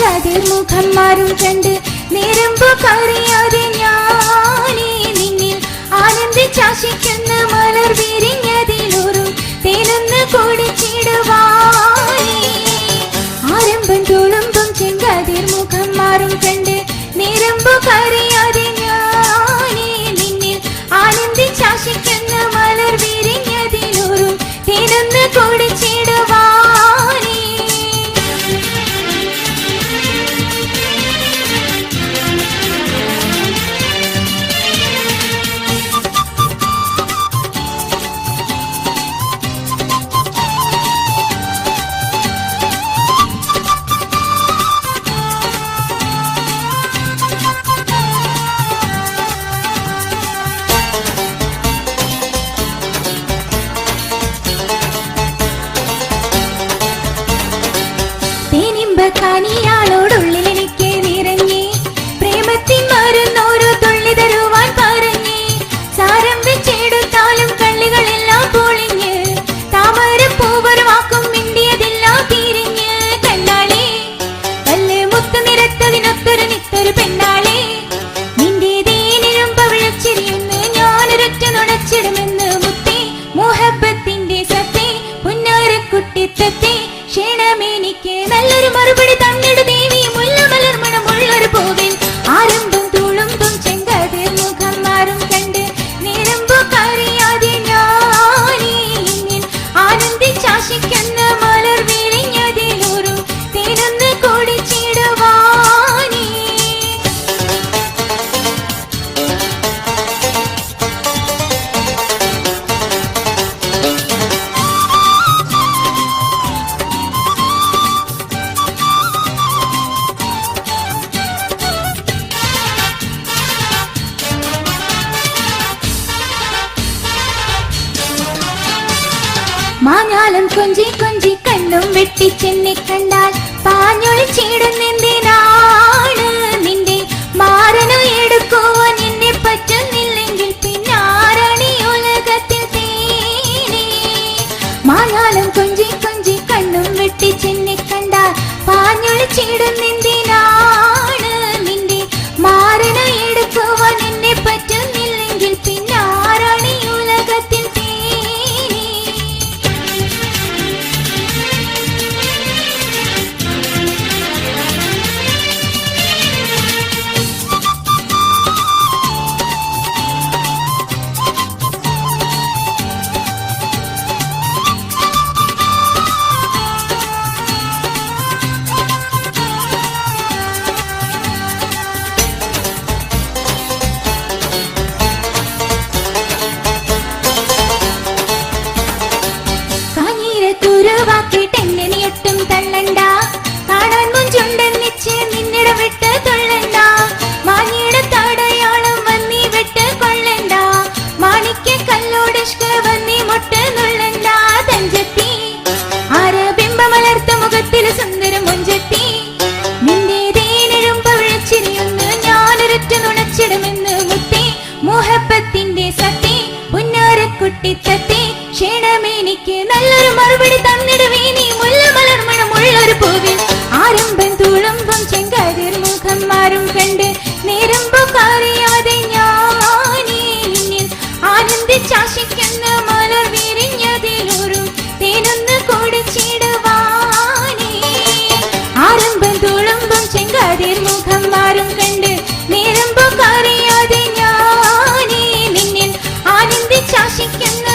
ചെങ്കാതിർ മുഖം മാറും കണ്ട് നേരമ്പോ കറിയാതെ ഞാനേ നിന്നിൽ ആനന്ദിച്ചാശിക്കുന്ന മലർ വിരിഞ്ഞതിലൂറും തേനൊന്ന് കുടിച്ചിടുവാനേ ആരംഭം തുളുമ്പും ചെങ്കാതിർ മുഖം മാറും കണ്ട് നേരമ്പോ കറിയാതെ ഞാനേ നിന്നിൽ ആനന്ദിച്ചാശിക്കുന്ന മലർ വിരിഞ്ഞതിലൂറും തേനൊന്ന് കുടിച്ചിടുവാനേ കനിയാളോടുള്ളിൽ എനിക്ക് നിറഞ്ഞേ പ്രേമത്തിൻ മരുന്നോരോ തുള്ളി തരുവാൻ പറഞ്ഞേ സാരം വെച്ചെടുത്താലും കള്ളികളെല്ലാം പൊളിഞ്ഞ് താമരപ്പൂവർ വാക്കും മിണ്ടിയതെല്ലാം തിരിഞ്ഞ് കണ്ണാളെ വല്ല് മുത്ത് നിരത്തതിനൊത്തൊരു നിത്തൊരു പെണ്ണാളെ നിന്റെ തേനിലും പവിഴച്ചിരിയുന്ന് ഞാനൊരൊറ്റ നുണച്ചിടുമെന്ന് മുത്തേ മോഹബത്തിന്റെ സത്തേ പുന്നാരക്കുട്ടിത്തത്തെ ക്ഷണമെനിക്ക് നല്ലൊരു മറുപടി തന്നിടു ദേവി മുല്ലമലർമണമുള്ളൊരു പൂവിൽ ആരംഭം തുളുമ്പും ചെങ്കാതിർ മുഖം മാറും കണ്ട് നേരമ്പോ കറിയാതെ ഞാനേ നിന്നിൽ ആനന്ദിച്ചാശിക്കുന്ന മലർ വിരിഞ്ഞതിലൂറും തേനൊന്ന് കുടിച്ചിടുവാനേ മാഞ്ഞാലം കൊഞ്ചി കൊഞ്ചി കണ്ണും വെട്ടിച്ചെന്നെ കണ്ടാൽ പാഞ്ഞൊളിച്ചിടുന്നെന്തിനാണ് നിന്റെ മാറനു എടുക്കുവാൻ എന്നെ പറ്റുന്നില്ലെങ്കിൽ പിന്നാരണി ഉലകത്തിൽ തേനേ മാഞ്ഞാലം കൊഞ്ചി കൊഞ്ചി കണ്ണും വെട്ടിച്ചെന്നെ കണ്ടാൽ പാഞ്ഞൊളിച്ചിടുന്നെന്തിനാണ് നിന്റെ മാറനു എടുക്കുവാൻ എന്നെ പറ്റുന്നില്ലെങ്കിൽ പിന്നാരണി ഉലകത്തിൽ തുരുവാക്കിട്ടെന്നെ നീയൊട്ടും തള്ളണ്ട കാണാൻ മുഞ്ചുണ്ടെന്നിച്ച് നിന്നിട വിട്ട് തൊള്ളണ്ട മാനിയുടെ തടയാളം വന്നീ വിട്ട് കൊള്ളണ്ട മാണിക്ക കല്ലോടിഷ്ക വന്നീ മുട്ട് നുള്ളണ്ട തഞ്ചത്തി ആരബിംബമലർത്ത മുഖത്തിൽ സുന്ദരം മുഞ്ചത്തി നിന്റെ തേനിലും പവിഴച്ചിരിയൊന്ന് ഞാനൊരൊറ്റ നുണച്ചിടുമെന്ന് മുത്തേ മോഹബത്തിന്റെ സത്തേ പുന്നാരക്കുട്ടിത്തത്തെ ക്ഷണമെനിക്ക് നല്ലൊരു മറുപടി തന്നിടുവേ നീ മുല്ലമലർമണമുള്ളൊരു പൂവിൽ ആരംഭം തുളുമ്പും ചെങ്കാതിർ മുഖം മാറും കണ്ട് നേരമ്പോ കറിയാതെ ഞാനേ നിന്നിൽ ആനന്ദിച്ചാശിക്കുന്ന മലർ വിരിഞ്ഞതിലൂറും തേനൊന്ന് കുടിച്ചിടുവാനേ ആരംഭം തുളുമ്പും ചെങ്കാതിർ മുഖം മാറും കണ്ട് നേരമ്പോ കറിയാതെ ഞാനേ നിന്നിൽ ആനന്ദിച്ചാശിക്കുന്ന